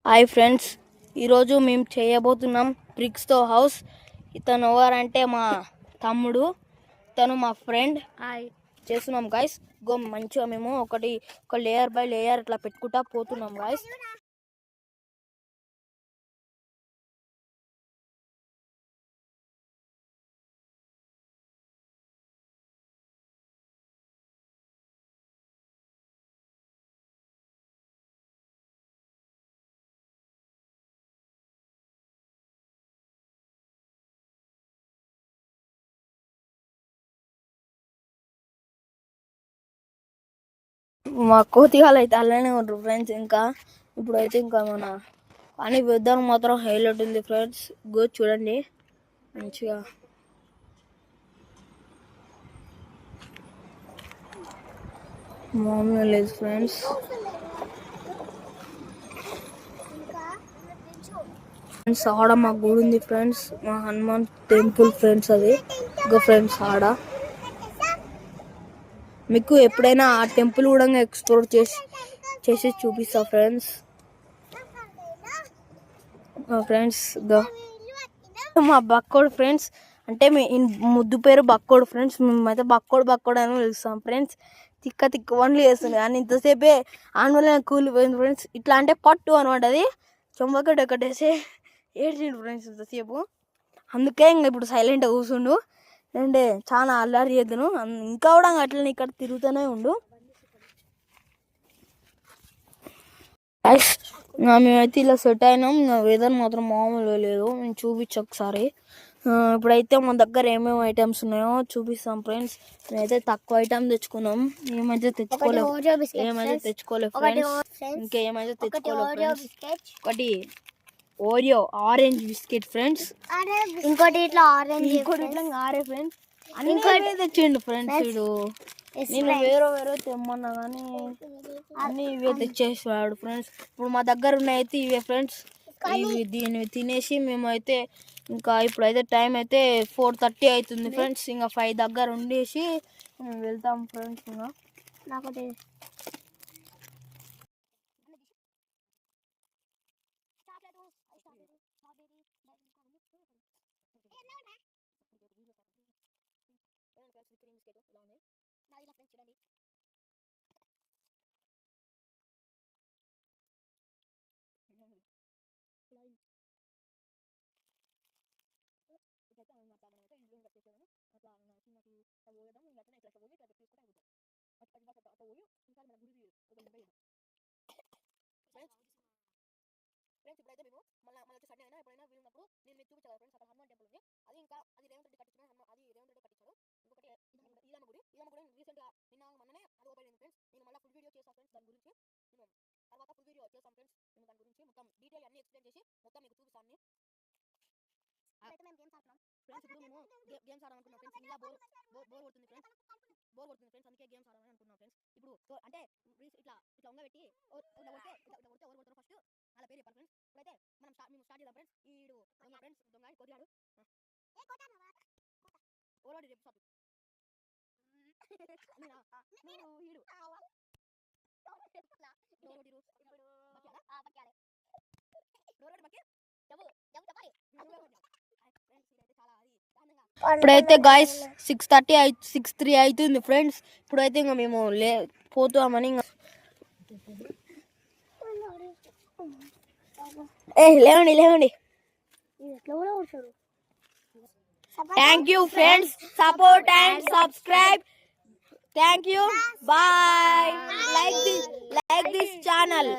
Hi friends, ఈరోజు మేము చేయబోతున్నాం బ్రిక్స్తో హౌస్. ఇతను ఎవరంటే మా తమ్ముడు, ఇతను మా ఫ్రెండ్. హాయ్ చేస్తున్నాం గాయస్. మంచిగా మేము ఒక లేయర్ బై లేయర్ ఇట్లా పెట్టుకుంటా పోతున్నాం గాయస్. మా కోతిగాలు అయితే అలానే ఉంటారు ఫ్రెండ్స్. ఇప్పుడైతే మన కానీ విధానం మాత్రం హైలైట్ ఉంది ఫ్రెండ్స్. చూడండి మంచిగా. మామూలుగా లేదు ఫ్రెండ్స్. ఆడ మా గుడి ఉంది ఫ్రెండ్స్, మా హనుమాన్ టెంపుల్ ఫ్రెండ్స్. అది ఫ్రెండ్స్ ఆడ మీకు ఎప్పుడైనా ఆ టెంపుల్ కూడా ఎక్స్ప్లోర్ చేసి చూపిస్తా ఫ్రెండ్స్. మా బక్కోడు ఫ్రెండ్స్, అంటే ముద్దు పేరు బక్కోడు ఫ్రెండ్స్. మేమైతే బక్కోడు అని పిలుస్తాం ఫ్రెండ్స్. తిక్క వన్లు చేస్తుంది కానీ ఇంతసేపే ఆన్వల్ కూలిపోయింది ఫ్రెండ్స్. ఇట్లా అంటే పట్టు అనమాట. అది చొంబకట్టు కట్టేసి ఏడ్చిండు ఫ్రెండ్స్ ఇంతసేపు. అందుకే ఇప్పుడు సైలెంట్గా కూర్చుండు. అంటే చాలా అల్లరి చేద్దాను. ఇంకా కూడా అట్లనే ఇక్కడ తిరుగుతూనే ఉండు. మేమైతే ఇలా సెట్ అయినాం. వెదర్ మాత్రం మామూలుగా లేదు. నేను చూపించు ఒకసారి. ఇప్పుడైతే మన దగ్గర ఏమేమి ఐటమ్స్ ఉన్నాయో చూపిస్తాం ఫ్రెండ్స్. మేమైతే తక్కువ ఐటమ్ తెచ్చుకున్నాం. ఏమైతే తెచ్చుకోలేము ఫ్రెండ్స్. ఇంకేమైతే తెచ్చుకోలేము ఫ్రెండ్స్. ఒకటి ఓరియో ఆరెంజ్ బిస్కెట్ ఫ్రెండ్స్. ఇంకోటి ఇట్లా ఆరెంజ్, ఇంకోటి ఇట్లా ఆరే ఫ్రెండ్స్. అన్ని తెచ్చిండు ఫ్రెండ్స్. వీడు నేను వేరే తెమ్మన్నా కానీ అన్ని ఇవే తెచ్చేసాడు ఫ్రెండ్స్. ఇప్పుడు మా దగ్గర ఉన్నాయితే ఇవే ఫ్రెండ్స్. దీన్ని తినేసి మేమైతే ఇప్పుడైతే టైం అయితే 4:30 అవుతుంది ఫ్రెండ్స్. ఇంకా 5 దగ్గర ఉండేసి వెళ్తాం ఫ్రెండ్స్. నాకొకటి ఫ్రెండ్స్ ఇప్పుడైతే మేము మళ్ళీ సండే అయినా ఎప్పుడైనా వీలున్నప్పుడు నేను మీకు చూపించాను ఫ్రెండ్స్. అక్కడ హనుమాన్ టెంపుల్ ఉంది. అది రేవంత్ రెడ్డి కట్టించాడు. అది రేవంత్ రెడ్డి కట్టించాడు. ఇంకొకటి ఈలమ్మ గుడి రీసెంట్ గా మొన్ననే అది ఓపెన్ అయింది ఫ్రెండ్స్. నేను మళ్ళీ ఫుల్ వీడియో చేస్తాను ఫ్రెండ్స్. దాని గురించి నేను తర్వాత ఫుల్ వీడియో చేస్తాను ఫ్రెండ్స్. నేను దాని గురించి మొత్తం డీటెయిల్ అన్ని ఎక్స్ప్లెయిన్ చేసి మొత్తం మీకు చూపిస్తాను. ఫ్రెండ్స్ ఇప్పుడు మేము గేమ్స్ ఆడాలనుకున్నాం ఫ్రెండ్స్. ఇలా బోర్ కొడుతుంది ఫ్రెండ్స్. అందుకే గేమ్స్ ఆడాలని అనుకున్నాం ఫ్రెండ్స్. ఇప్పుడు అంటే ఇట్లా ఉంగబెట్టి కొడితే ఓవర్ కొడతారు ఫస్ట్ అలా పేరు చెప్పాలి ఫ్రెండ్స్. ఇప్పుడైతే మేము స్టార్ట్ చేద్దాం ఫ్రెండ్స్. ఈడు దొంగ ఫ్రెండ్స్, దొంగ కొద్దిగాడు ఓలోడి రేపు షాప్ ఈడు ఇప్పుడైతే గాయస్ 6:3 అవుతుంది ఫ్రెండ్స్. ఇప్పుడైతే ఇంకా మేము పోతామని లేవండి. Thank you friends, support and subscribe. Thank you, bye. Like this channel.